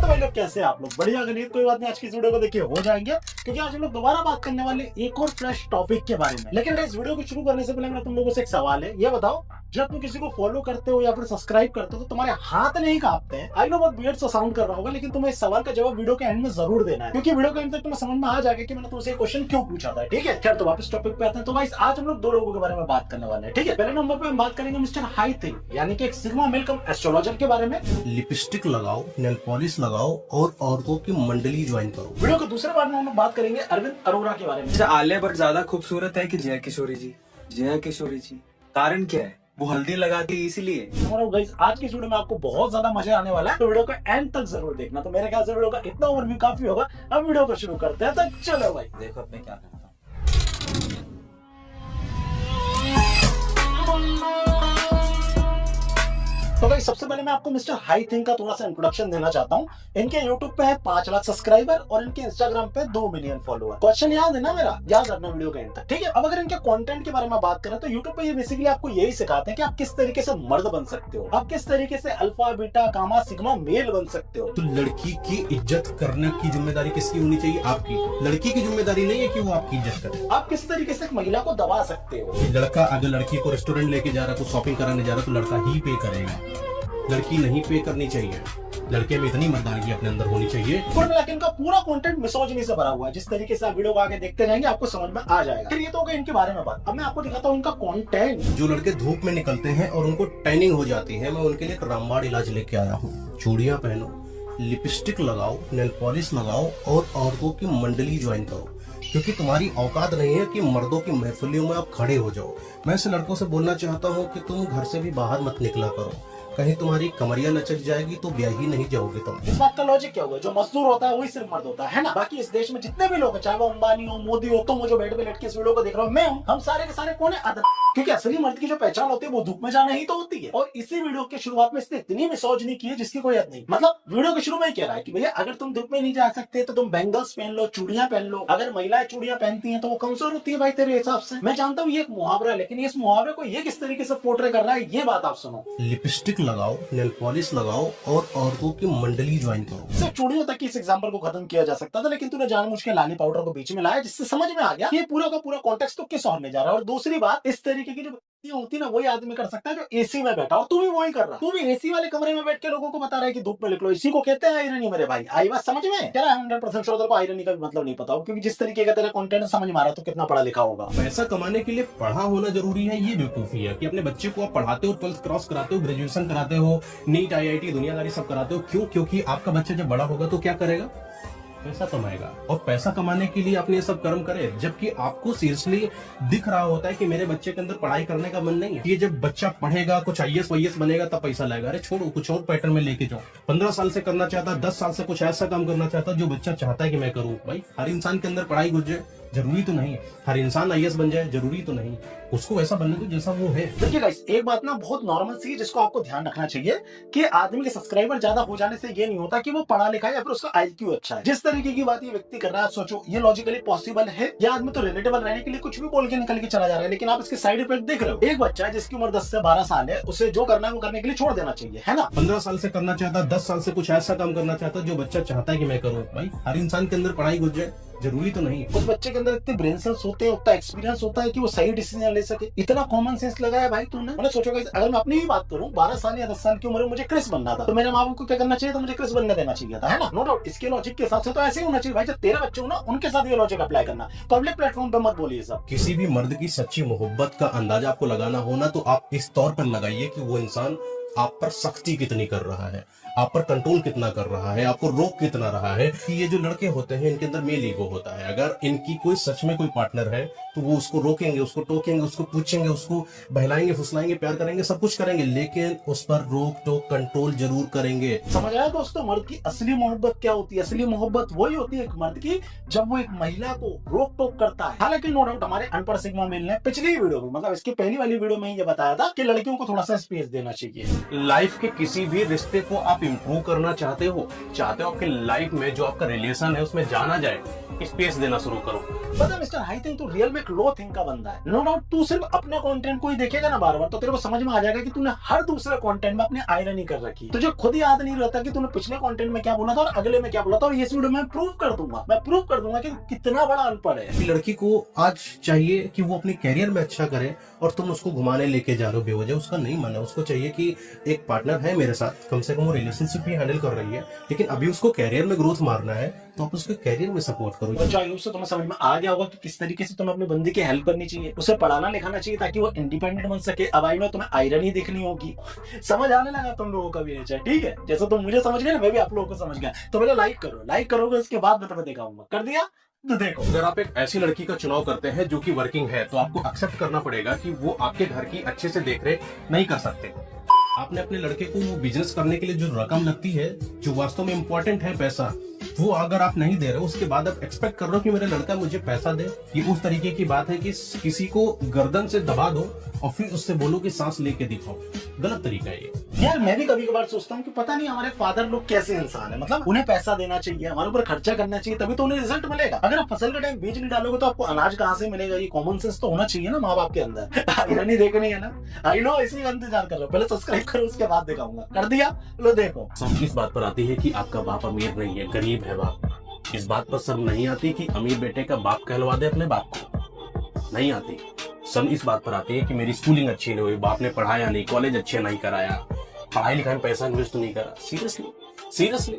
तो भाई लोग कैसे हैं आप लोग? बढ़िया। अगर नहीं कोई बात नहीं, आज की इस वीडियो को देखिए हो जाएंगे, क्योंकि आज हम लोग दोबारा बात करने वाले एक और फ्रेश टॉपिक के बारे में। लेकिन इस वीडियो को शुरू करने से पहले मेरा तुम लोगों से एक सवाल है, ये बताओ जब तुम किसी को फॉलो करते हो या फिर सब्सक्राइब करते हो तो तुम्हारे हाथ नहीं कांपते हैं? आई नो बहुत वियर्ड सा साउंड कर रहा होगा, लेकिन तुम्हें इस सवाल का जवाब वीडियो के एंड में जरूर देना है, क्योंकि वीडियो के एंड तक तुम्हें समझ में आ जाएगा कि मैंने तुमसे क्वेश्चन क्यों पूछा था। ठीक है, खैर तो वापस टॉपिक पे आते हैं। तो गाइस आज हम लोग दो लोगों के बारे में बात करने वाले हैं। ठीक है, पहले नंबर पे हम बात करेंगे मिस्टर हाई थिंग, यानी कि एक सिग्मा मेल कम एस्ट्रोलॉजर के बारे में। लिपस्टिक लगाओ, नेल पॉलिश लगाओ और औरतों की मंडली ज्वाइन करो। वीडियो के दूसरे पार्ट में हम लोग बात करेंगे अरविंद अरोड़ा के बारे में। अच्छा, आलिया भट्ट ज्यादा खूबसूरत है कि जया किशोरी जी? जया किशोरी जी। कारण क्या है? वो हल्दी लगाती है इसीलिए। गाइस आज की इस वीडियो में आपको बहुत ज्यादा मजा आने वाला है, तो वीडियो को एंड तक जरूर देखना। तो मेरे ख्याल से वीडियो का इतना ओवरव्यू काफी होगा। अब वीडियो को शुरू करते हैं, तो चलो भाई देखो अब मैं क्या करता हूँ। तो भाई सबसे पहले मैं आपको मिस्टर हाई थिंग का थोड़ा सा इंट्रोडक्शन देना चाहता हूँ। इनके यूट्यूब पे है 5 लाख सब्सक्राइबर और इनके इंस्टाग्राम पे 2 मिलियन फॉलोअर। क्वेश्चन याद है ना मेरा? याद रखना वीडियो के एंड तक। ठीक है, अब अगर इनके कंटेंट के बारे में बात करें तो यूट्यूब पे ये बेसिकली आपको यही सिखाते हैं कि आप किस तरीके से मर्द बन सकते हो, आप किस तरीके से alpha beta gamma sigma male बन सकते हो। तो लड़की की इज्जत करने की जिम्मेदारी किसकी होनी चाहिए? आपकी। लड़की की जिम्मेदारी नहीं है कि वो आपकी इज्जत करे। आप किस तरीके से एक महिला को दबा सकते हो। लड़का अगर लड़की को रेस्टोरेंट लेके जा रहा है, तो शॉपिंग कराने जा रहा है, तो लड़का ही पे करेगा, लड़की नहीं पे करनी चाहिए। लड़के में इतनी मर्दानगी अपने अंदर होनी चाहिए। लेकिन इनका पूरा कंटेंट मिसोजिनी से भरा हुआ है। जिस तरीके से आप वीडियो को आगे देखते जाएंगे आपको समझ में आ जाएगा। फिर ये तो हो गया इनके बारे में बात। अब मैं आपको दिखाता हूँ इनका कंटेंट। जो लड़के धूप में निकलते हैं और उनको टैनिंग हो जाती है, मैं उनके लिए एक रामबाण इलाज लेके आया हूँ। चूड़ियां पहनो, लिपस्टिक लगाओ, नेल पॉलिश लगाओ और औरतों की मंडली ज्वाइन करो, क्योंकि तुम्हारी औकात नहीं है कि मर्दों की महफिलों में आप खड़े हो जाओ। मैं ऐसे लड़कों से बोलना चाहता हूँ कि तुम घर से भी बाहर मत निकला करो, कहीं तुम्हारी कमरिया लचक जाएगी तो ब्याह ही नहीं जाओगे तुम। इस बात का लॉजिक क्या होगा? जो मजदूर होता है वही सिर्फ मर्द होता है ना। बाकी इस देश में जितने भी लोग हैं, चाहे वो अंबानी हो, मोदी हो, तुम जो बेड पे लेट के इस वीडियो को देख रहे हो, मैं हूँ, हम सारे के सारे कौन है? अदर। क्योंकि असली मर्द की जो पहचान होती है वो धूप में जाना ही तो होती है। और इसी वीडियो के शुरुआत में इसने इतनी मिसोजिनी की है जिसकी कोई हद नहीं। मतलब वीडियो के शुरू में ही कह रहा है कि भैया अगर तुम धूप में नहीं जा सकते तो तुम बैंगल्स पहन लो, चूड़ियां पहन लो। अगर महिलाएं चूड़ियां पहनती हैं तो वो कमजोर होती है भाई तेरे हिसाब से। मैं जानता हूँ ये एक मुहावरा है, लेकिन इस मुहावरे को ये किस तरीके से पोर्ट्रे कर रहा है ये बात आप सुनो। लिपस्टिक लगाओ, नेल पॉलिश लगाओ और औरतों की मंडली ज्वाइन करो। सिर्फ चूड़ियों तक की इस एग्जांपल को खत्म किया जा सकता था, लेकिन तूने जानबूझ के लाली पाउडर को बीच में लाया, जिससे समझ में आ गया कि ये पूरा का पूरा कॉन्टेक्स्ट तो किस और में जा रहा है। और दूसरी बात, इस तरीके की जो होती ना वही आदमी कर सकता है जो एसी में बैठा, और तू भी वही कर रहा। तू भी एसी वाले कमरे में बैठ के लोगों को बता रहा है कि धूप में निकलो। इसी को कहते हैं आयरनी मेरे भाई। आई बात समझ में? तेरा 100% श्रोता को आयरनी का भी मतलब नहीं पता, क्योंकि जिस तरीके का तेरा कंटेंट समझ में आ रहा तो कितना पढ़ा लिखा होगा। पैसा कमाने के लिए पढ़ा होना जरूरी है, ये बेवकूफी है कि अपने बच्चे को आप पढ़ाते हो, 12th क्रॉस कराते हो, ग्रेजुएशन कराते हो, नीट IIT दुनियादारी सब कराते हो। क्यों? क्योंकि आपका बच्चा जब बड़ा होगा तो क्या करेगा? पैसा कमाएगा। और पैसा कमाने के लिए आपने ये सब कर्म करे, जबकि आपको सीरियसली दिख रहा होता है कि मेरे बच्चे के अंदर पढ़ाई करने का मन नहीं है। ये जब बच्चा पढ़ेगा, कुछ IAS वाईएस बनेगा तब पैसा लाएगा। अरे छोड़ो, कुछ और पैटर्न में लेके जाओ। 15 साल से करना चाहता, 10 साल से कुछ ऐसा काम करना चाहता जो बच्चा चाहता है कि मैं करूं। भाई हर इंसान के अंदर पढ़ाई घुस जाए जरूरी तो नहीं, हर इंसान IAS बन जाए जरूरी तो नहीं, उसको वैसा बनने दो जैसा वो है। देखिए गाइस, एक बात ना बहुत नॉर्मल सी है जिसको आपको ध्यान रखना चाहिए कि आदमी के सब्सक्राइबर ज्यादा हो जाने से ये नहीं होता कि वो पढ़ा लिखा है या फिर उसका IQ अच्छा है। जिस तरीके की बात ये व्यक्ति कर रहा है, सोचो ये लॉजिकली पॉसिबल है? ये आदमी तो रिलेटेबल रहने के लिए कुछ भी बोल के निकल के चला जा रहा है, लेकिन आप इसके साइड इफेक्ट देख रहे हो। एक बच्चा है जिसकी उम्र 10 से 12 साल है, उसे जो करना है वो करने के लिए छोड़ देना चाहिए, है ना? 15 साल से करना चाहता, 10 साल से कुछ ऐसा काम करना चाहता जो बच्चा चाहता है कि मैं करूं। भाई हर इंसान के अंदर पढ़ाई घुस जाए जरूरी तो नहीं। उस बच्चे के अंदर इतने ब्रेन सेल्स होते हैं, उतना एक्सपीरियंस होता है कि वो सही डिसीजन ले सके। इतना कॉमन सेंस लगाया भाई तूने। मैंने सोचा अगर मैं अपनी ही बात करूं, 12 साल या 10 साल की उम्र में मुझे क्रिस बनना था, तो मेरे माँ बाप को क्या करना चाहिए? तो मुझे क्रिस बनने देना चाहिए था, है ना? नो डाउट इसके लॉजिक के हिसाब से तो ऐसे ही होना चाहिए भाई। जब तेरे बच्चे हो ना, उनके साथ ये लॉजिक अप्लाई करना। पब्लिक प्लेटफॉर्म पे मत बोलिए सब। किसी भी मर्द की सच्ची मोहब्बत का अंदाजा आपको लगाना हो ना, तो आप इस तौर पर लगाइए कि वो इंसान आप पर सख्ती कितनी कर रहा है, आप पर कंट्रोल कितना कर रहा है, आपको रोक कितना रहा है। कि ये जो लड़के होते हैं इनके अंदर मेल ईगो होता है। अगर इनकी कोई सच में कोई पार्टनर है तो वो उसको रोकेंगे, उसको टोकेंगे, उसको पूछेंगे, उसको बहलाएंगे, फुसलाएंगे, प्यार करेंगे, सब कुछ करेंगे, लेकिन उस पर रोक टोक कंट्रोल जरूर करेंगे। समझ आया दोस्तों? मर्द की असली मोहब्बत क्या होती है? असली मोहब्बत वही होती है एक मर्द की जब वो एक महिला को रोक टोक करता है। हालांकि नो डाउट हमारे अनपढ़ सिग्मा मेल ने पिछली वीडियो में, मतलब इसकी पहली वाली वीडियो में ये बताया था कि लड़कियों को थोड़ा सा स्पेस देना चाहिए। लाइफ के किसी भी रिश्ते को आप इंप्रूव करना चाहते हो आपकी लाइफ में जो आपका रिलेशन है उसमें जाना जाए, स्पेस देना शुरू करो। पता है मिस्टर हाई थिंक तू रियल में एक लो थिंक का बंदा है। नो डाउट तू सिर्फ अपने कंटेंट को ही देखेगा ना बार बार, तो तेरे को समझ में आ जाएगा कि तूने हर दूसरे कंटेंट में अपनी आयरनी कर रखी। तुझे खुद ही याद नहीं रहता कि तूने पिछले कंटेंट में क्या बोला था और अगले में क्या बोला था। और इस वीडियो में प्रूव कर दूंगा, मैं प्रूव कर दूंगा कि कितना बड़ा अनपढ़ है। लड़की को आज चाहिए कि वो अपने कैरियर में अच्छा करे और तुम उसको घुमाने लेके जा रहे हो बेवजह, उसका नहीं माना। उसको चाहिए कि एक पार्टनर है मेरे साथ, कम से कम वो रिलेशनशिप ही हैंडल कर रही है, लेकिन अभी उसको कैरियर में ग्रोथ मारना है तो आप उसके कैरियर में सपोर्ट करो। बच्चों आई होप से तुम्हें समझ में आ गया होगा कि किस तरीके से तुम्हें अपनी बंदी की हेल्प करनी चाहिए, उसे पढ़ाना लिखाना चाहिए ताकि वो इंडिपेंडेंट बन सके। अब आई नो तुम्हें आयरनी देखनी होगी, समझ आने लगा तुम लोगों का भी नेचर, ठीक है। जैसे तुम मुझे समझ गए ना, मैं भी आप लोगों को समझ गया। तो पहले लाइक करो, लाइक करोगे उसके बाद मैं तुम्हें दिखाऊंगा। कर दिया तो देखो, अगर आप एक ऐसी लड़की का चुनाव करते हैं जो कि वर्किंग है तो आपको एक्सेप्ट करना पड़ेगा कि वो आपके घर की अच्छे से देखरेख नहीं कर सकते। आपने अपने लड़के को वो बिजनेस करने के लिए जो रकम लगती है, जो वास्तव में इम्पोर्टेंट है पैसा, वो अगर आप नहीं दे रहे हो, उसके बाद आप एक्सपेक्ट कर रहे हो कि मेरा लड़का मुझे पैसा दे। ये उस तरीके की बात है कि किसी को गर्दन से दबा दो और फिर उससे बोलो कि सांस लेके दिखाओ। गलत तरीका है ये। यार मैं भी कभी कभार सोचता हूँ कि पता नहीं हमारे फादर लोग कैसे इंसान है। मतलब उन्हें पैसा देना चाहिए, हमारे ऊपर खर्चा करना चाहिए, तभी तो उन्हें रिजल्ट मिलेगा। अगर आप फसल का टाइम बीज नहीं डालोगे तो आपको अनाज कहाँ से मिलेगा? ये कॉमन सेंस तो होना चाहिए ना माँ बाप के अंदर। आयरनी देखनी है ना, आई नो इसी का इंतजार कर रहे हो। पहले सब्सक्राइब करो उसके बाद दिखाऊंगा। कर दिया, लो देखो। सब इस बात पर आती है कि आपका बाप अमीर नहीं है, गरीब है बाप। इस बात पर सब नहीं आती कि अमीर बेटे का बाप कहलवा दे अपने बाप को, नहीं आती। सब इस बात पर आती है कि मेरी स्कूलिंग अच्छी नहीं हुई, बाप ने पढ़ाया नहीं, कॉलेज अच्छे नहीं कराया, पढ़ाई लिखाई में पैसा इन्वेस्ट नहीं करा। सीरियसली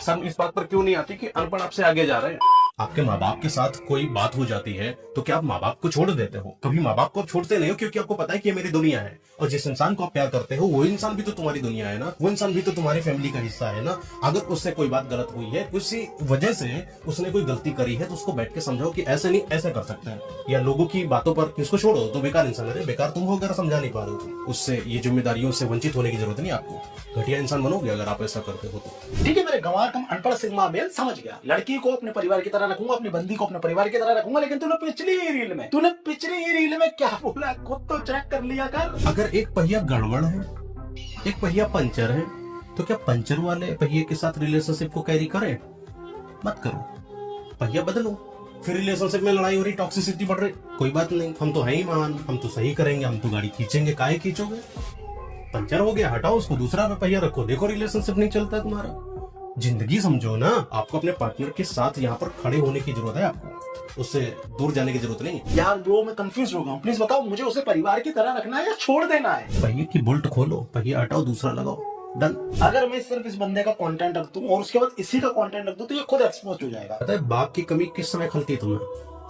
सब इस बात पर क्यों नहीं आती कि अनपढ़ आपसे आगे जा रहे हैं। आपके माँ बाप के साथ कोई बात हो जाती है तो क्या आप माँ बाप को छोड़ देते हो? कभी माँ बाप को आप छोड़ते नहीं हो, क्योंकि आपको पता है कि ये मेरी दुनिया है। और जिस इंसान को आप प्यार करते हो वो इंसान भी तो तुम्हारी दुनिया है ना, वो इंसान भी तो तुम्हारी फैमिली का हिस्सा है ना। अगर उससे कोई बात गलत हुई है, उसी वजह से उसने कोई गलती करी है, तो उसको बैठ के समझाओ कि ऐसे नहीं ऐसे कर सकते हैं। या लोगों की बातों पर किसको छोड़ो तो बेकार इंसान है। बेकार तुम हो अगर समझा नहीं पा रहे हो, उससे ये जिम्मेदारियों से वंचित होने की जरूरत नहीं आपको। घटिया इंसान बनोगे अगर आप ऐसा करते हो तो। ठीक है मेरे गंवार कम अनपढ़ सिग्मा मेल, समझ गया। लड़की को अपने परिवार की तरह रखूंगा, अपनी बंदी को अपने परिवार की तरह रखूंगा। लेकिन तूने पिछली रील में क्या बोला, खुद तो चेक कर लिया कर। अगर एक पहिया गड़बड़ है, एक पहिया पंचर है, तो क्या पंचर वाले पहिए के साथ रिलेशनशिप को कैरी करें? मत करो, पहिया बदलो। फिर रिलेशनशिप में लड़ाई हो रही, टॉक्सिसिटी बढ़ रही, कोई बात नहीं, हम तो है ही महान, हम तो सही करेंगे, हम तो गाड़ी खींचेंगे। काहे खींचोगे? पंचर हो गया, हटाओ उसको, दूसरा पे पहिया रखो, देखो रिलेशनशिप नहीं चलता है तुम्हारा। जिंदगी समझो ना। आपको अपने पार्टनर के साथ यहाँ पर खड़े होने की जरूरत है, आपको उससे दूर जाने की जरूरत नहीं है। यार ब्रो मैं कंफ्यूज हो गया हूँ, प्लीज बताओ मुझे उसे परिवार की तरह रखना है या छोड़ देना है? पहिए की बोल्ट खोलो, पहिया हटाओ, दूसरा लगाओ, डन। अगर मैं सिर्फ इस बंदे का कंटेंट रख दूं और उसके बाद इसी का कंटेंट रख दूं तो ये खुद एक्सपोज हो जाएगा। पता है बाप की कमी किस समय खलती है तुम्हें?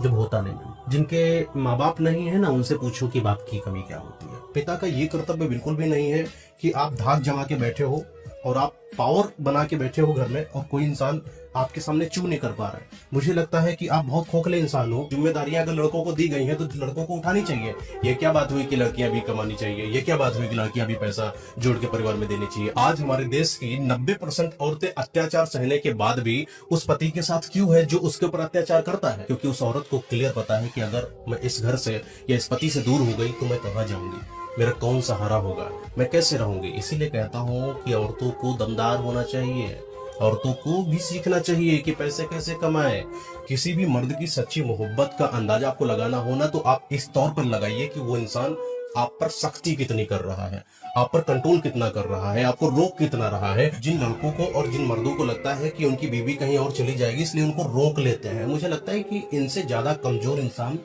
जब होता नहीं है। जिनके माँ बाप नहीं है ना, उनसे पूछो कि बाप की कमी क्या होती है। पिता का ये कर्तव्य बिल्कुल भी नहीं है कि आप धाक जमा के बैठे हो और आप पावर बना के बैठे हो घर में और कोई इंसान आपके सामने चू नहीं कर पा रहा है। मुझे लगता है कि आप बहुत खोखले इंसान हो। जिम्मेदारियां अगर लड़कों को दी गई हैं तो लड़कों को उठानी चाहिए। ये क्या बात हुई कि लड़कियां भी कमानी चाहिए? ये क्या बात हुई कि लड़कियां भी पैसा जोड़ के परिवार में देनी चाहिए? आज हमारे देश की 90% औरतें अत्याचार सहने के बाद भी उस पति के साथ क्यों है जो उसके ऊपर अत्याचार करता है? क्योंकि उस औरत को क्लियर पता है कि अगर मैं इस घर से या इस पति से दूर हो गई तो मैं कहाँ जाऊंगी, मेरा कौन सहारा होगा, मैं कैसे रहूंगी। इसीलिए कहता हूँ कि औरतों को दमदार होना चाहिए, औरतों को भी सीखना चाहिए कि पैसे कैसे कमाए। किसी भी मर्द की सच्ची मोहब्बत का अंदाजा आपको लगाना हो ना, तो आप इस तौर पर लगाइए कि वो इंसान आप पर सख्ती कितनी कर रहा है, आप पर कंट्रोल कितना कर रहा है, आपको रोक कितना रहा है। जिन लड़कों को और जिन मर्दों को लगता है कि उनकी बीवी कहीं और चली जाएगी इसलिए उनको रोक लेते हैं, मुझे लगता है कि इनसे ज्यादा कमजोर इंसान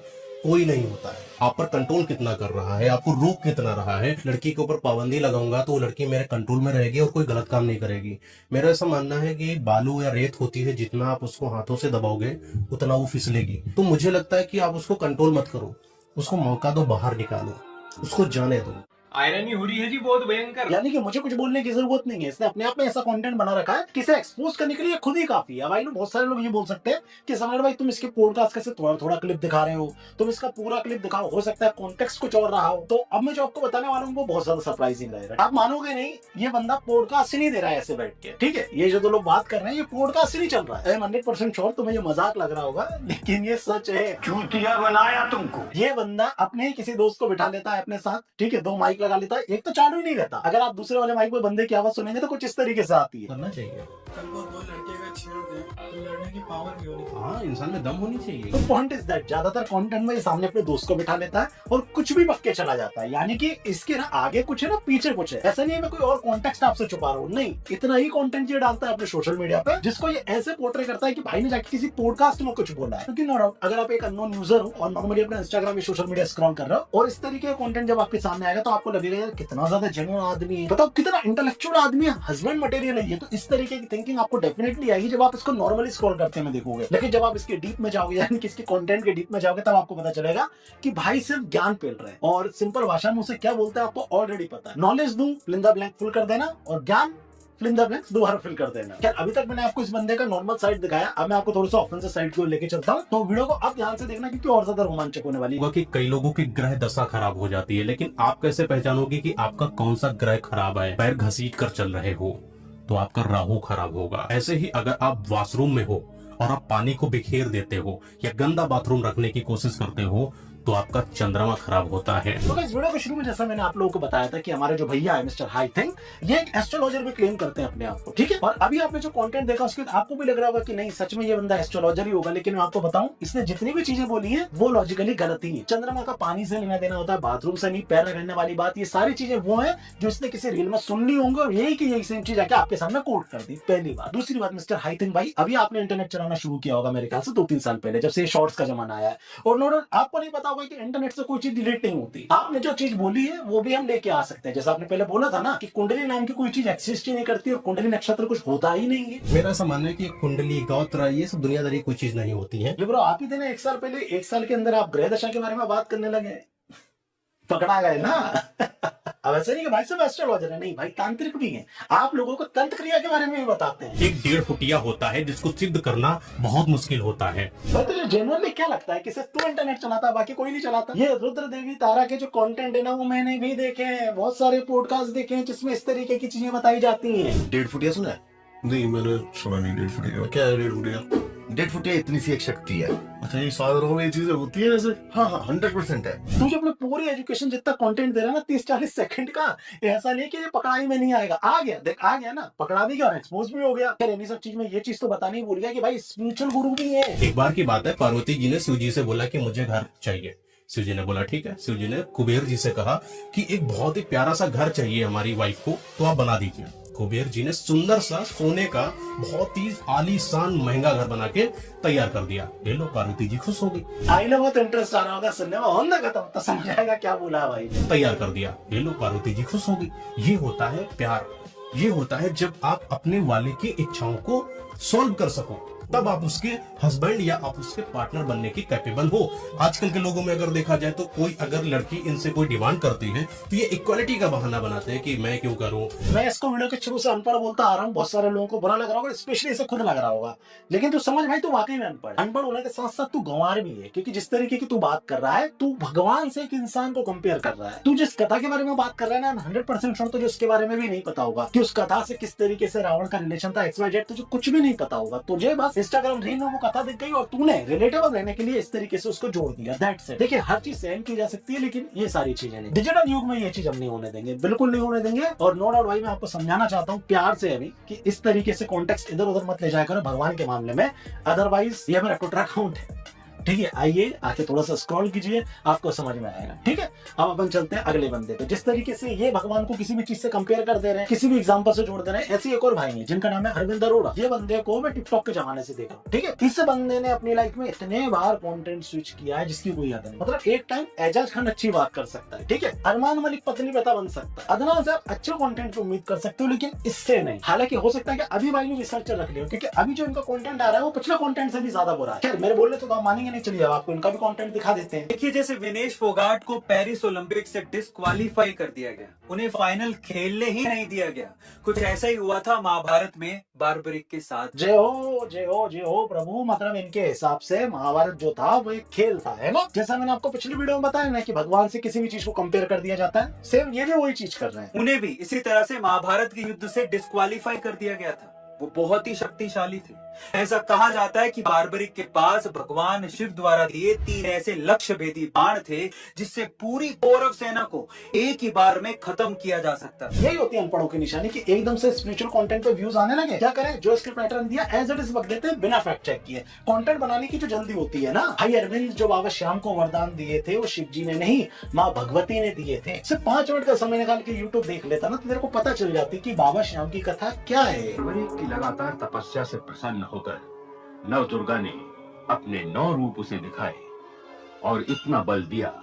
कोई नहीं होता है। आप पर कंट्रोल कितना कर रहा है, आपको रोक कितना रहा है। लड़की के ऊपर पाबंदी लगाऊंगा तो वो लड़की मेरे कंट्रोल में रहेगी और कोई गलत काम नहीं करेगी। मेरा ऐसा मानना है कि बालू या रेत होती है, जितना आप उसको हाथों से दबाओगे उतना वो फिसलेगी। तो मुझे लगता है कि आप उसको कंट्रोल मत करो, उसको मौका दो, बाहर निकालो, उसको जाने दो। आयरनी हो रही है जी बहुत भयंकर। यानी कि मुझे कुछ बोलने की जरूरत नहीं है, इसने अपने आप में ऐसा कंटेंट बना रखा है कि इसे एक्सपोज करने के लिए खुद ही काफी है। भाई बहुत सारे लोग ये बोल सकते हैं कि समर भाई तुम इसके पॉडकास्ट कैसे थोड़ा थोड़ा क्लिप दिखा रहे हो, तुम इसका पूरा क्लिप दिखाओ, हो सकता है कॉन्टेक्स्ट कुछ और रहा हो। तो अब मैं जो आपको बताने वाला हूँ वो बहुत ज्यादा सरप्राइजिंग रहेगा। आप मानोगे नहीं, ये बंदा पॉडकास्ट ही नहीं दे रहा है ऐसे बैठ के, ठीक है। ये जो दो लोग बात कर रहे हैं ये पॉडकास्ट ही नहीं चल रहा है। आई एम 100% श्योर तुम्हें ये मजाक लग रहा होगा, लेकिन ये सच है। चूतिया बनाया तुमको। ये बंदा अपने ही किसी दोस्त को बिठा लेता है अपने साथ, ठीक है, दो माइक लगा लेता है, एक तो चालू ही नहीं रहता। अगर आप दूसरे वाले माइक में बंदे की आवाज सुनेंगे तो कुछ इस तरीके से आती है। करना चाहिए। कल को दो लड़के का छेड़ दे तो लड़ने की पावर भी होनी चाहिए। हाँ, इंसान में दम होनी चाहिए। तो पॉइंट इज दैट ज्यादातर कंटेंट में ये सामने अपने दोस्त को बिठा लेता है और कुछ भी बक के चला जाता है, यानी कि इसके ना आगे कुछ है ना पीछे कुछ है। ऐसा नहीं है मैं कोई और कॉन्टेक्स्ट आपसे छुपा रहा हूँ, नहीं, इतना ही कंटेंट ये डालता है अपने सोशल मीडिया पे जिसको ये ऐसे पोर्ट्रे करता है कि भाई ने जाके किसी पॉडकास्ट में कुछ बोला है। क्योंकि नो डाउट अगर आप एक अननोन यूजर हो और नॉर्मली अपना इंस्टाग्राम या सोशल मीडिया स्क्रॉल कर रहे हो और इस तरीके का कंटेंट जब आपके सामने आएगा तो आपको लगेगा यार कितना ज्यादा जेन्युइन आदमी है, बताओ कितना इंटेलेक्चुअल आदमी है, हस्बैंड मटेरियल है ये। तो इस तरीके की थिंकिंग आपको डेफिनेटली आएगी जब आप इसको नॉर्मली स्क्रॉल करते में देखोगे। लेकिन जब आप इसके डीप में जाओगे यानी कि इसके कंटेंट के डीप में जाओगे तब आपको पता चलेगा कि भाई सिर्फ ज्ञान पेल रहे हैं। और सिंपल भाषा में उसे क्या बोलते हैं आपको ऑलरेडी पता है। नॉलेज दूं fill in the blank full कर देना और ज्ञान फिल इन द ब्लैंक्स दोबारा फिल कर देना। खैर अभी तक मैंने आपको इस बंदे का नॉर्मल साइड दिखाया, अब मैं आपको थोड़ा सा ऑफेंसिव साइड की ओर लेके चलता हूँ। तो वीडियो को अब ध्यान से देखना क्योंकि और ज्यादा रोमांचक होने वाली है। होगा कि कई लोगों की ग्रह दशा खराब हो जाती है, लेकिन आप कैसे पहचानोगे कि आपका कौन सा ग्रह खराब है? पैर घसीट कर चल रहे हो तो आपका राहु खराब होगा। ऐसे ही अगर आप वॉशरूम में हो और आप पानी को बिखेर देते हो या गंदा बाथरूम रखने की कोशिश करते हो तो आपका चंद्रमा खराब होता है। तो इस वीडियो के शुरू में जैसा मैंने आप लोगों को बताया था कि हमारे जो भैया है मिस्टर हाई थिंग, ये एक एस्ट्रोलॉजर भी क्लेम करते हैं अपने आप को, ठीक है। और अभी आपने जो कंटेंट देखा उसके आपको भी लग रहा होगा कि नहीं सच में ये बंदा एस्ट्रोलॉजर ही होगा, लेकिन मैं आपको बताऊं इसने जितनी भी चीजें बोली है वो लॉजिकली गलत ही है। चंद्रमा का पानी से लेना देना होता है, बाथरूम से नहीं, पैर रगड़ने वाली बात, ये सारी चीजें वो है जो इसने किसी रील में सुन ली होंगे और यही की यही सेम चीज आके आपके सामने कोट कर दी। पहली बात। दूसरी बात, मिस्टर हाई थिंग भाई अभी आपने इंटरनेट चलाना शुरू किया होगा मेरे ख्याल से 2-3 साल पहले जब से शॉर्ट्स का जमाना आया है, और नो डाउट आपको नहीं पता होगा कि इंटरनेट से कोई चीज डिलीट नहीं होती। आपने जो चीज बोली है वो भी हम लेके आ सकते हैं। जैसा आपने पहले बोला था ना कि कुंडली नाम की कोई चीज एक्सिस्ट ही नहीं करती और कुंडली नक्षत्र कुछ होता ही नहीं है। मेरा ऐसा मानना है कि कुंडली गौत्र ये सब दुनियादारी कोई चीज नहीं होती है। ये ब्रो आप ही थे ना 1 साल पहले, 1 साल के अंदर आप ग्रह दशा के बारे में बात करने लगे, पकड़ा गए ना। अब ऐसा नहीं कि भाई सब एस्ट्रोलॉजर है, नहीं भाई तांत्रिक भी हैं। आप लोगों को तंत्र क्रिया के बारे में भी बताते हैं। एक 1.5 फुटिया होता है जिसको सिद्ध करना बहुत मुश्किल होता है। भाई तुझे जेन्युइनली क्या लगता है कि सिर्फ तू इंटरनेट चलाता है बाकी कोई नहीं चलाता? ये रुद्र देवी तारा के जो कंटेंट है ना वो मैंने भी देखे हैं, बहुत सारे पॉडकास्ट देखे हैं जिसमें इस तरीके की चीजें बताई जाती हैं। 1.5 फुटिया सुना है? नहीं मैंने सुना नहीं 1.5 फुटिया। क्या है 1.5 फुटिया? 1.5 फुटिया इतनी सी एक शक्ति है। अच्छा ये साधारण में ये चीजें होती है वैसे? हाँ हाँ 100% है। तू जो अपने पूरी एजुकेशन जितना कंटेंट दे रहा है ना 30-40 सेकंड का, ऐसा नहीं कि ये पकड़ाई में नहीं आएगा। आ गया देख, आ गया ना, पकड़ा भी गया और एक्सपोज भी हो गया। फिर इन्हीं सब चीज में ये चीज तो बतानी भूल गया कि भाई स्पिरिचुअल गुरु भी है। एक बार की बात है, पार्वती जी ने शिव जी से बोला कि मुझे घर चाहिए। शिव जी ने बोला ठीक है। शिव जी ने कुबेर जी से कहा कि एक बहुत ही प्यारा सा घर चाहिए हमारी वाइफ को, तो आप बना दीजिए। कुबेर जी ने सुंदर सा सोने का बहुत ही आलीशान महंगा घर बना के तैयार कर दिया। ले लो, पार्वती जी खुश हो गई। आई लो बहुत इंटरेस्ट आ रहा होगा सुनने में, होने का तो समझ आएगा क्या बोला है भाई। तैयार कर दिया, ले लो, पार्वती जी खुश हो गई। ये होता है प्यार। ये होता है जब आप अपने वाले की इच्छाओं को सॉल्व कर सको, तब आप उसके हस्बैंड या आप उसके पार्टनर बनने की कैपेबल हो। आजकल के लोगों में अगर देखा जाए तो कोई अगर लड़की इनसे कोई डिमांड करती है तो ये इक्वालिटी का बहाना बनाते हैं कि मैं क्यों करूं। मैं इसको वीडियो के शुरू से अनपढ़ बोलता आ रहा हूँ, बहुत सारे लोगों को बुरा लग रहा होगा, स्पेशली इसे खुद लग रहा होगा, लेकिन तू समझ भाई तू वाकई में अनपढ़ होने के साथ साथ तू गंवार भी है। क्योंकि जिस तरीके की तू बात कर रहा है, तू भगवान से एक इंसान को कंपेयर कर रहा है। तू जिस कथा के बारे में बात कर रहा है ना 100% श्योर तुझे उसके बारे में भी नहीं पता होगा कि उस कथा से किस तरीके से रावण का रिलेशन था, XYZ, तुझे कुछ भी नहीं पता होगा। तुझे बस इंस्टाग्राम रील में वो कथा दिख गई और तूने रिलेटेबल रहने के लिए इस तरीके से उसको जोड़ दिया। That's it. देखिए हर चीज सहन की जा सकती है लेकिन ये सारी चीजें नहीं। डिजिटल युग में ये चीज हम नहीं होने देंगे, बिल्कुल नहीं होने देंगे। और नो डाउट भाई मैं आपको समझाना चाहता हूँ प्यार से अभी कि इस तरीके से कॉन्टेक्स्ट इधर उधर मत ले जाया करो भगवान के मामले में, अदरवाइज ये मेरा ट्विटर अकाउंट है, ठीक है। आइए आके थोड़ा सा स्क्रॉल कीजिए, आपको समझ में आएगा, ठीक है। अब अपन चलते हैं अगले बंदे पे। जिस तरीके से ये भगवान को किसी भी चीज से कंपेयर कर दे रहे हैं, किसी भी एग्जांपल से जोड़ दे रहे हैं, ऐसे एक और भाई है जिनका नाम है अरविंद अरोड़ा। ये बंदे को मैं टिकटॉक के जमाने से देखा, ठीक है। इस बंदे ने अपनी लाइफ में इतने बार कंटेंट स्विच किया है जिसकी कोई हद नहीं। मतलब एक टाइम एजाज खान अच्छी बात कर सकता है, ठीक है, अरमान मलिक पत्नी पता बन सकता है, अदनान से आप अच्छे कंटेंट की उम्मीद कर सकते हो, लेकिन इससे नहीं। हालांकि हो सकता है कि अभी भाई ने रिसर्चर रख लिया, क्योंकि अभी जो इनका कंटेंट आ रहा है वो पिछले कंटेंट से भी ज्यादा बुरा है। खैर मेरे बोलने तो आप मानेंगे नहीं, चलिए आपको इनका कंटेंट दिखा देते हैं। देखिए जैसे विनेश फोगाट को पेरिस ओलंपिक से डिस्क्वालीफाई कर दिया गया, उन्हें फाइनल खेलने ही नहीं दिया गया। कुछ ऐसा ही हुआ था महाभारत में बारबरिक के साथ। जय हो जय हो जय हो प्रभु। मतलब इनके हिसाब से महाभारत जो था वो एक खेल था, है ना। जैसा मैंने आपको पिछली वीडियो में बताया ना कि भगवान से किसी भी चीज को कंपेयर कर दिया जाता है, सेम ये भी वही चीज कर रहे हैं। उन्हें भी इसी तरह से महाभारत के युद्ध से डिस्क्वालीफाई कर दिया गया था। वो बहुत ही शक्तिशाली थे। ऐसा कहा जाता है कि बार्बरिक के पास भगवान शिव द्वारा दिए 3 ऐसे लक्ष्य भेदी बाण थे जिससे पूरी कौरव सेना को एक ही बार में खत्म किया जा सकता था। यही होती है अनपढ़ों की निशानी कि एकदम से स्पिरिचुअल कंटेंट पे व्यूज आने लगे। क्या करें, जो स्क्रिप्ट राइटर ने दिया एज इट इज बक देते हैं बिना फैक्ट चेक किए। कंटेंट बनाने की जो जल्दी होती है ना, भाई अरविंद जो बाबा श्याम को वरदान दिए थे वो शिव जी ने नहीं, माँ भगवती ने दिए थे। सिर्फ 5 मिनट का समय निकाल के यूट्यूब देख लेता ना तो तेरे को पता चल जाती कि बाबा श्याम की कथा क्या है। बार्बरिक की लगातार तपस्या से प्रसन्न होकर नव दुर्गा ने अपने 9 रूप उसे दिखाए और इतना बल दिया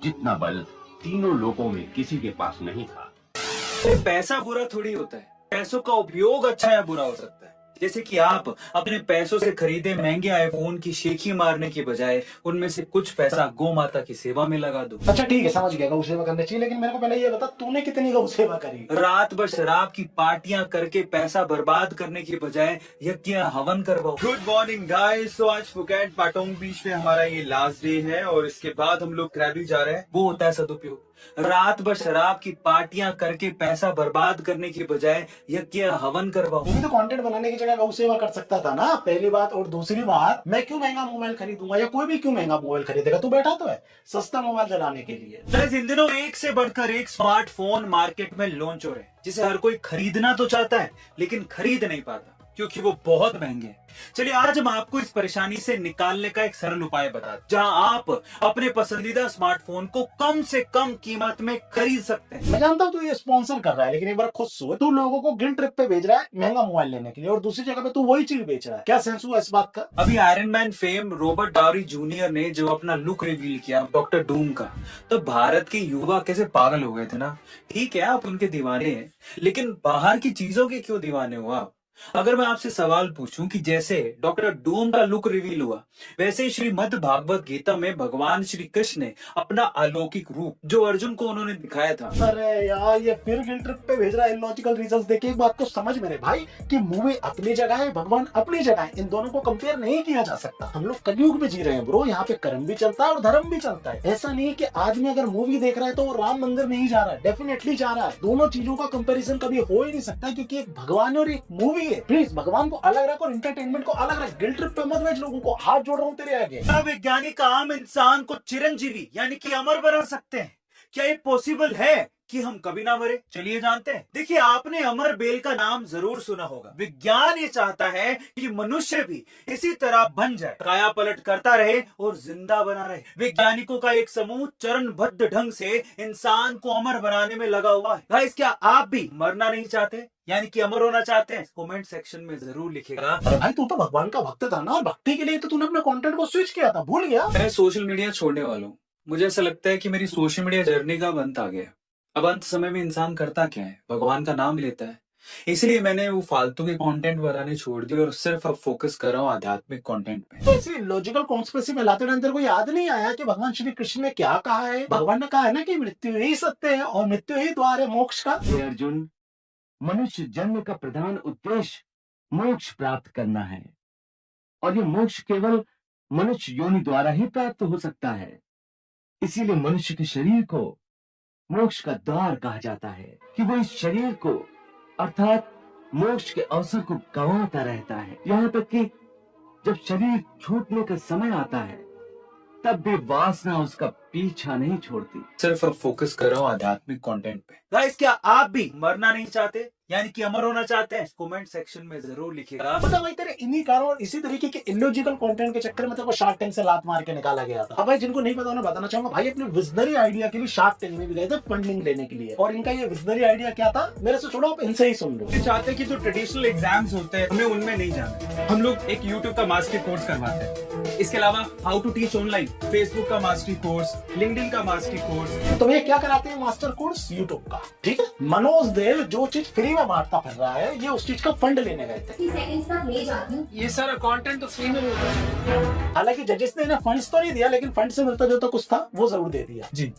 जितना बल तीनों लोकों में किसी के पास नहीं था। तो पैसा बुरा थोड़ी होता है, पैसों का उपयोग अच्छा या बुरा हो सकता है। जैसे कि आप अपने पैसों से खरीदे महंगे आईफोन की शेखी मारने की बजाय उनमें से कुछ पैसा गौ माता की सेवा में लगा दो। अच्छा ठीक है, समझ गया, गौ सेवा करनी चाहिए, लेकिन मेरे को पहले ये बता तूने कितनी गौ सेवा करी? रात भर शराब की पार्टियां करके पैसा बर्बाद करने की बजाय यज्ञ हवन करवाओ। Good morning guys. तो आज फुकेट पाटोंग बीच पे हमारा ये लास्ट डे है और इसके बाद हम लोग क्रैबी जा रहे हैं। वो होता है सदुपयोग। रात भर शराब की पार्टियां करके पैसा बर्बाद करने की बजाय यज्ञ हवन करवाओ। तुम तो कंटेंट बनाने की जगह गौ सेवा कर सकता था ना, पहली बात। और दूसरी बात, मैं क्यों महंगा मोबाइल खरीदूंगा या कोई भी क्यों महंगा मोबाइल खरीदेगा? तू बैठा तो है सस्ता मोबाइल चलाने के लिए। गाइस, इन दिनों एक से बढ़कर एक स्मार्टफोन मार्केट में लॉन्च हो रहे हैं जिसे हर कोई खरीदना तो चाहता है लेकिन खरीद नहीं पाता क्योंकि वो बहुत महंगे हैं। चलिए आज हम आपको इस परेशानी से निकालने का एक सरल उपाय बताते हैं जहां आप अपने पसंदीदा स्मार्टफोन को कम से कम कीमत में खरीद सकते हैं। मैं जानता हूँ तू ये स्पॉन्सर कर रहा है, लेकिन एक बार खुद सोच, तू लोगों को गिल्ट ट्रिप पे भेज रहा है महंगा मोबाइल लेने के लिए और दूसरी जगह पे तू वही चीज बेच रहा है। क्या सेंस हुआ इस बात का? अभी iron man fame Robert dowry junior ने जो अपना लुक रिवील किया डॉक्टर डूम का, तो भारत के युवा कैसे पागल हो गए थे ना। ठीक है, आप उनके दीवाने हैं, लेकिन बाहर की चीजों के क्यों दीवाने हो आप? अगर मैं आपसे सवाल पूछूं कि जैसे डॉक्टर डूम का लुक रिवील हुआ वैसे ही श्रीमद् भागवत गीता में भगवान श्री कृष्ण ने अपना अलौकिक रूप जो अर्जुन को उन्होंने दिखाया था। अरे यार, ये फिर गिल्ट ट्रिप पे भेज रहा है इलॉजिकल रीजंस देके। एक बात को समझ मेरे भाई कि मूवी अपनी जगह है, भगवान अपनी जगह है, इन दोनों को कंपेयर नहीं किया जा सकता। हम लोग कलयुग में जी रहे हैं ब्रो, यहाँ पे कर्म भी चलता है और धर्म भी चलता है। ऐसा नहीं है कि आदमी अगर मूवी देख रहा है तो वो राम मंदिर नहीं जा रहा है, डेफिनेटली जा रहा है। दोनों चीजों का कंपेरिजन कभी हो ही नहीं सकता क्योंकि एक भगवान और एक मूवी है। प्लीज भगवान को अलग रख और एंटरटेनमेंट को अलग रख। गिल्ट ट्रिप पे मत भेज लोगों को, हाथ जोड़ रहा हूँ तेरे आगे। वैज्ञानिक आम इंसान को चिरंजीवी यानी कि अमर बना सकते हैं। क्या ये पॉसिबल है कि हम कभी ना मरे? चलिए जानते हैं। देखिए, आपने अमर बेल का नाम जरूर सुना होगा। विज्ञान ये चाहता है कि मनुष्य भी इसी तरह बन जाए, काया पलट करता रहे और जिंदा बना रहे। वैज्ञानिकों का एक समूह चरणबद्ध ढंग से इंसान को अमर बनाने में लगा हुआ है। गाइस, क्या आप भी मरना नहीं चाहते यानी कि अमर होना चाहते हैं? कमेंट सेक्शन में जरूर लिखेगा। अरे भाई, तू तो भगवान का भक्त था ना, और भक्ति के लिए तो तूने अपने कंटेंट को स्विच किया था, भूल गया? मैं सोशल मीडिया छोड़ने वाला हूँ। मुझे ऐसा लगता है कि मेरी सोशल मीडिया जर्नी का अंत आ गया। अब अंत समय में इंसान करता क्या है? भगवान का नाम लेता है। इसलिए मैंने वो फालतू के कंटेंट बनाने छोड़ दिए और सिर्फ अब फोकस कर रहा हूँ आध्यात्मिक कंटेंट पे। तो ऐसी लॉजिकल कॉन्स्पिरेसी में लाते तेरे को याद नहीं आया कि भगवान श्री कृष्ण ने क्या कहा है? भगवान ने कहा है ना कि मृत्यु ही सत्य है और मृत्यु ही द्वार है मोक्ष का। हे अर्जुन, मनुष्य जन्म का प्रधान उद्देश्य मोक्ष प्राप्त करना है और ये मोक्ष केवल मनुष्य योनि द्वारा ही प्राप्त हो सकता है। इसीलिए मनुष्य के शरीर को मोक्ष का द्वार कहा जाता है कि वो इस शरीर को अर्थात मोक्ष के अवसर को गंवाता रहता है। यहाँ तक कि जब शरीर छूटने का समय आता है तब भी वासना उसका पीछा नहीं छोड़ती। सिर्फ अब फोकस कर रहा हूँ आध्यात्मिक कंटेंट पे। गाइस, क्या आप भी मरना नहीं चाहते यानी कि अमर होना चाहते हैं? कमेंट सेक्शन में जरूर लिखिएगा। पता भाई, तेरे इन्हीं कारण और इसी तरीके के इलॉजिकल कंटेंट के चक्कर में तेरे को शार्क टैंक से लात मार के निकाला गया था। अब भाई, जिनको नहीं पता उन्हें बताना चाहूंगा, भाई अपने विजनरी आइडिया के लिए शार्क टैंक में भी गए थे फंडिंग लेने के लिए। और इनका ये विजनरी आइडिया क्या था, मेरे से छोड़ो, आप इनसे ही सुन लो। ये चाहते हैं कि जो ट्रेडिशनल एग्जाम्स होते हैं हमें उनमें नहीं जाना। हम लोग एक यूट्यूब का मास्टरी कोर्स करवाते हैं। इसके अलावा how to teach online, Facebook का मास्टरी कोर्स, लिंक्डइन का मास्टरी कोर्स। तो भैया क्या कराते हैं मास्टर कोर्स? यूट्यूब का। ठीक है, मनोज देव जो चीज फ्री में बांटता फिर रहा है, ये उस चीज का फंड लेने गए थे। 30 सेकंड्स तक ले जाती हूँ। ये सारा कंटेंट तो फ्री में मिलता है। हालांकि जजेस ने इन्हें फंड्स तो नहीं दिया, लेकिन फंड से मिलता जो तो कुछ था वो जरूर दे दिया। जी,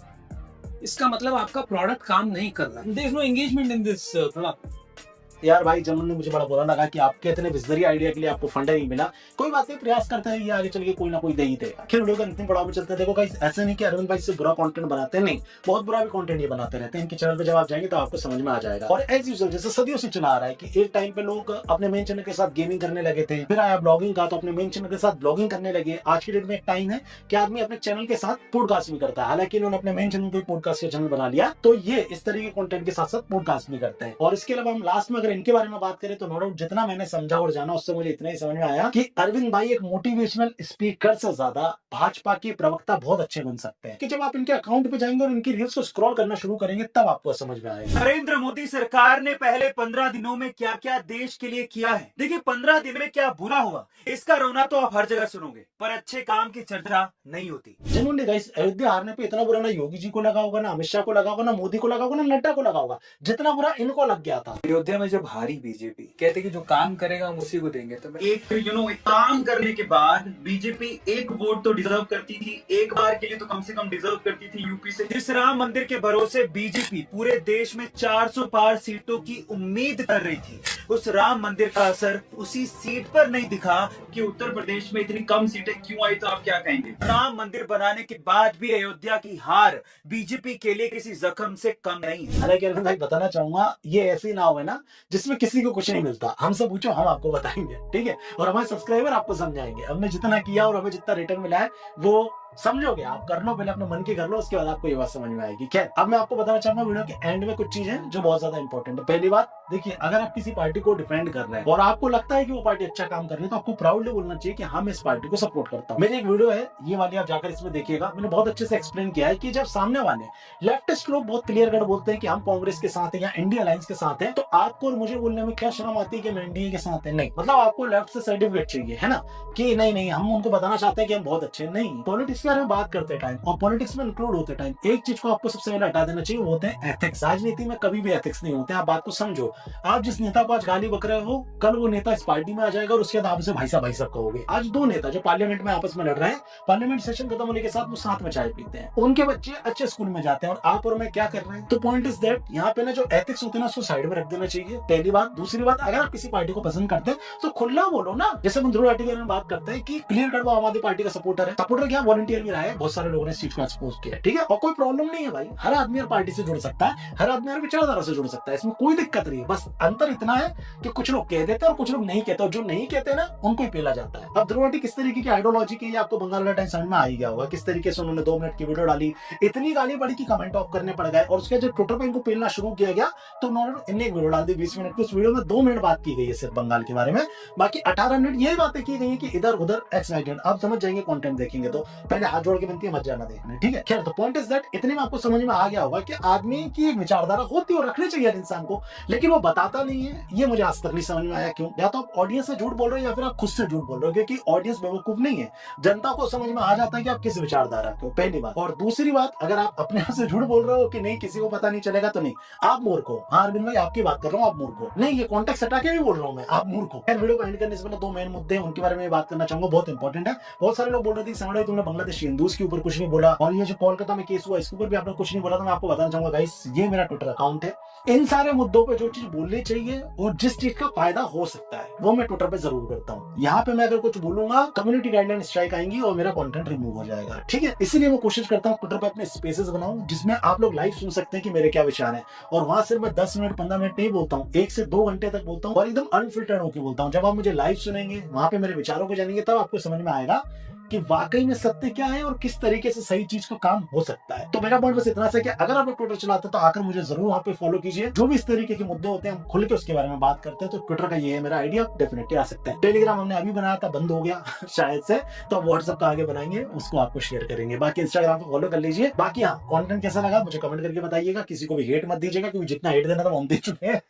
इसका मतलब आपका प्रोडक्ट काम नहीं कर रहा। There is no engagement in this product. यार भाई जनरल ने मुझे बड़ा बुरा लगा कि आपके इतने विजनरी आइडिया के लिए आपको फंड नहीं मिला। कोई बात नहीं, प्रयास करते हैं, ये आगे चल के कोई ना कोई दे ही देगा। फिर वीडियो का इतनी बड़ा भी चलता है। देखो गाइस, ऐसे नहीं कि अरविंद भाई से बुरा कंटेंट बनाते हैं, नहीं, बहुत बुरा भी कंटेंट ये बनाते रहते हैं। इनके चैनल पे जब आप जाएंगे तो आपको समझ में आ जाएगा। और एज यूजुअल जैसे सदियों से चला आ रहा है कि एक टाइम पे लोग अपने मेन चैनल के साथ गेमिंग करने लगे थे, फिर आया ब्लॉगिंग का तो अपने मेन चैनल के साथ ब्लॉगिंग करने लगे। आज की डेट में एक टाइम है कि आदमी अपने चैनल के साथ पॉडकास्ट भी करता है। हालांकि इन्होंने अपने मेन चैनल को पॉडकास्ट का चैनल बना लिया, तो ये इस तरह के कंटेंट के साथ साथ पॉडकास्ट भी करते हैं। और इसके अलावा हम लास्ट में अगर इनके बारे में बात करें तो नो डाउट जितना मैंने समझा और जाना उससे मुझे इतना ही समझ में आया कि अरविंद भाई एक मोटिवेशनल स्पीकर से ज्यादा भाजपा के प्रवक्ता बहुत अच्छे बन सकते हैं। कि जब आप इनके अकाउंट पे जाएंगे और इनकी रील्स को स्क्रॉल करना शुरू करेंगे तब आपको समझ में आएगा। नरेंद्र मोदी सरकार ने पहले 15 दिनों में क्या क्या देश के लिए किया है। देखिए 15 दिन में क्या बुरा हुआ, इसका रोना तो आप हर जगह सुनोगे, पर अच्छे काम की चर्चा नहीं होती। जनरली गाइस, अयोध्या हारने पे इतना बुरा ना योगी जी को लगा होगा, ना अमित शाह को लगा होगा, ना मोदी को लगा होगा, ना नड्डा को लगा होगा, जितना बुरा इनको लग गया था। अयोध्या में जब हारी बीजेपी, कहते कि जो काम करेगा हम उसी को देंगे, तो एक एक काम करने के बाद बीजेपी एक वोट तो डिजर्व करती थी, एक बार के लिए तो कम से कम डिजर्व करती थी यूपी से। जिस राम मंदिर के भरोसे बीजेपी पूरे देश में 400 पार सीटों की उम्मीद कर रही थी, उस राम मंदिर का असर उसी सीट पर नहीं दिखा कि उत्तर प्रदेश में इतनी कम सीटें क्यों आई, तो आप क्या कहेंगे? राम मंदिर बनाने के बाद भी अयोध्या की हार बीजेपी के लिए किसी जख्म से कम नहीं है। हालांकि अरविंद भाई बताना चाहूंगा, ये ऐसी नाव है ना जिसमें किसी को कुछ नहीं मिलता। हमसे पूछो, हम आपको बताएंगे, ठीक है, और हमारे सब्सक्राइबर आपको समझाएंगे। हमने जितना किया और हमें जितना रिटर्न मिला है वो समझोगे आप। कर लो, पहले अपने मन की कर लो, उसके बाद आपको ये बात समझ में आएगी। क्या अब मैं आपको बताना चाहूंगा वीडियो के एंड में कुछ चीजें जो बहुत ज्यादा इंपॉर्टेंट है। पहली बात देखिए, अगर आप किसी पार्टी को डिफेंड कर रहे हैं और आपको लगता है कि वो पार्टी अच्छा काम कर रही है तो आपको प्राउडली बोलना चाहिए कि हाँ मैं इस पार्टी को सपोर्ट करता हूँ। मेरी एक वीडियो है ये वाली, आप जाकर इसमें देखिएगा, मैंने बहुत अच्छे से एक्सप्लेन किया है कि जब सामने वाले लेफ्टिस्ट लोग बहुत क्लियर कट बोलते हैं कि हम कांग्रेस के साथ हैं या इंडिया अलायंस के साथ हैं, तो आपको और मुझे बोलने में क्या शर्म आती है कि हम एनडीए के साथ हैं? नहीं, मतलब आपको लेफ्ट से सर्टिफिकेट चाहिए, है ना, कि नहीं हम उनको बताना चाहते हैं कि हम बहुत अच्छे नहीं। पॉलिटिक्स के बारे में बात करते टाइम और पॉलिटिक्स में इंक्लूड होते टाइम एक चीज को आपको सबसे पहले हटा देना चाहिए, वो होते हैं एथिक्स। राजनीति में कभी भी एथिक्स नहीं होते। आप बात को समझो, आप जिस नेता को आज गाली बक रहे हो, कल वो नेता इस पार्टी में आ जाएगा और उसके बाद आप उसे भाई साहब कहोगे। आज दो नेता जो पार्लियामेंट में आपस में लड़ रहे हैं, पार्लियामेंट सेशन खत्म होने के साथ वो साथ में चाय पीते हैं, उनके बच्चे अच्छे स्कूल में जाते हैं और आप और मैं क्या कर रहे हैं। तो पॉइंट इज दैट यहाँ पे ना जो एथिक्स होते हैं ना उसको साइड में रख देना चाहिए, पहली बात। दूसरी बात, अगर आप किसी पार्टी को पसंद करते हैं तो खुला बोलो ना। जैसे हम ध्रुव राठी के बारे में बात करते हैं कि क्लियर कट वो आम आदमी पार्टी का सपोर्टर है, सपोर्टर क्या वॉलंटियर भी रहा है, बहुत सारे लोगों ने इस चीज को एक्सपोज किया, ठीक है, और कोई प्रॉब्लम नहीं है भाई। हर आदमी हर पार्टी से जुड़ सकता है, हर आदमी हर विचारधारा से जुड़ सकता है, इसमें कोई दिक्कत नहीं है। बस अंतर इतना है कि कुछ लोग कह देते हैं और कुछ लोग नहीं कहते, और जो नहीं कहते ना उनको ही पेला जाता है। अब ध्रुव राठी किस तरीके की आइडियोलॉजी की, आपको बंगाल वाला टाइम समझ में आ ही गया होगा। किस तरीके से उन्होंने 2 मिनट की वीडियो डाली, इतनी गाली पड़ी कि कमेंट ऑफ करने पड़ गए, और उसके जब ट्विटर पे इनको पेलना शुरू किया गया तो उन्होंने एक वीडियो डाल दी 20 मिनट की। उस वीडियो में 2 मिनट बात की गई है सिर्फ बंगाल के बारे में, बाकी 18 मिनट यही बातें की गई है कि इधर उधर एक्साइटेड। आप समझ जाएंगे कंटेंट देखेंगे तो, पहले हाथ जोड़ के बनती है, मत जाना देखने, ठीक है। खैर, तो पॉइंट इज दैट इतने में आपको समझ में आ गया होगा कि आदमी की एक विचारधारा होती है और रखनी चाहिए इंसान को, लेकिन वो बताता नहीं है। ये मुझे आज तक नहीं समझ में आया क्यों। या तो आप ऑडियंस से झूठ बोल रहे हो या फिर आप खुद से झूठ बोल रहे हो, क्योंकि ऑडियंस बेवकूफ नहीं है, जनता को समझ में आ जाता है कि आप किस विचारधारा के हो, पहली बात। और दूसरी बात, अगर आप अपने आप से झूठ बोल रहे हो कि नहीं किसी को पता नहीं चलेगा तो नहीं, आप मूर्ख हो। हाँ अरविंद भाई आपकी बात कर रहा हूँ, आप मूर्ख हो। नहीं, ये कॉन्टेक्स्ट हटा के भी बोल रहा हूँ मैं, आप मूर्ख हो। खैर, वीडियो को एंड करने से पहले 2 मेन मुद्दे उनके बारे में बात करना चाहूंगा, बहुत इंपॉर्टेंट है। बहुत सारे लोग बोल रहे थे समझ तुमने बांग्लादेशी हिंदूज के ऊपर कुछ नहीं बोला, और ये जो कोलकाता में केस हुआ इसके ऊपर भी आपने कुछ नहीं बोला, तो मैं आपको बताना चाहूंगा गाइस, ये मेरा ट्विटर अकाउंट है। इन सारे मुद्दों पे जो चीज बोलनी चाहिए और जिस चीज का फायदा हो सकता है वो मैं ट्विटर पे जरूर करता हूँ। यहाँ पे मैं अगर कुछ बोलूंगा कम्युनिटी गाइडलाइन स्ट्राइक आएंगी और मेरा कंटेंट रिमूव हो जाएगा, ठीक है। इसीलिए मैं कोशिश करता हूँ ट्विटर पे अपने स्पेसेस बनाऊं जिसमें आप लोग लाइव सुन सकते हैं कि मेरे क्या विचार है, और वहां सिर्फ मैं 10 मिनट 15 मिनट नहीं बोलता हूँ, 1 से 2 घंटे तक बोलता हूँ और एकदम अनफिल्टर्ड होकर बोलता हूँ। जब आप मुझे लाइव सुनेंगे, वहां पे मेरे विचारों को जानेंगे, तब आपको समझ में आएगा कि वाकई में सत्य क्या है और किस तरीके से सही चीज का काम हो सकता है। तो मेरा पॉइंट बस इतना सा कि अगर आप लोग ट्विटर चलाते हैं तो आकर मुझे जरूर वहां पे फॉलो कीजिए। जो भी इस तरीके के मुद्दे होते हैं हम खुल के उसके बारे में बात करते हैं, तो ट्विटर का ये है मेरा आइडिया, डेफिनेटली आ सकते हैं। टेलीग्राम हमने अभी बनाया था, बंद हो गया शायद से, तो व्हाट्सएप का आगे बनाएंगे, उसको आपको शेयर करेंगे। बाकी इंस्टाग्राम को फॉलो कर लीजिए। बाकी हाँ, कंटेंट कैसा लगा मुझे कमेंट करके बताइएगा। किसी को भी हेट मत दीजिएगा, क्योंकि जितना हेट देना था वो हम दे चुके हैं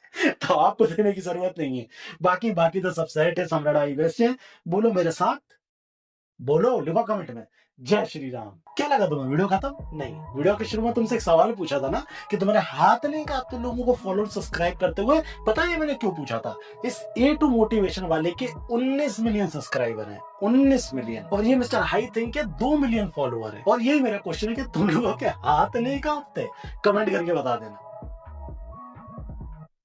तो आपको देने की जरूरत नहीं है। बाकी तो सब सेट है, सम्राट आई बेस्ट है। बोलो मेरे साथ, बोलो, लिखो कमेंट में जय श्री राम। क्या लगा तुम्हें वीडियो खत्म? नहीं, वीडियो के शुरू में तुमसे एक सवाल पूछा था ना कि तुम्हारे हाथ नहीं कांपते लोगों को फॉलो सब्सक्राइब करते हुए। पता है मैंने क्यों पूछा था? इस A2 मोटिवेशन वाले के 19 मिलियन सब्सक्राइबर हैं, 19 मिलियन, और ये मिस्टर हाई थिंक के 2 मिलियन फॉलोअर है। और यही मेरा क्वेश्चन है कि तुम लोगों के हाथ नहीं कांपते? कमेंट करके बता देना।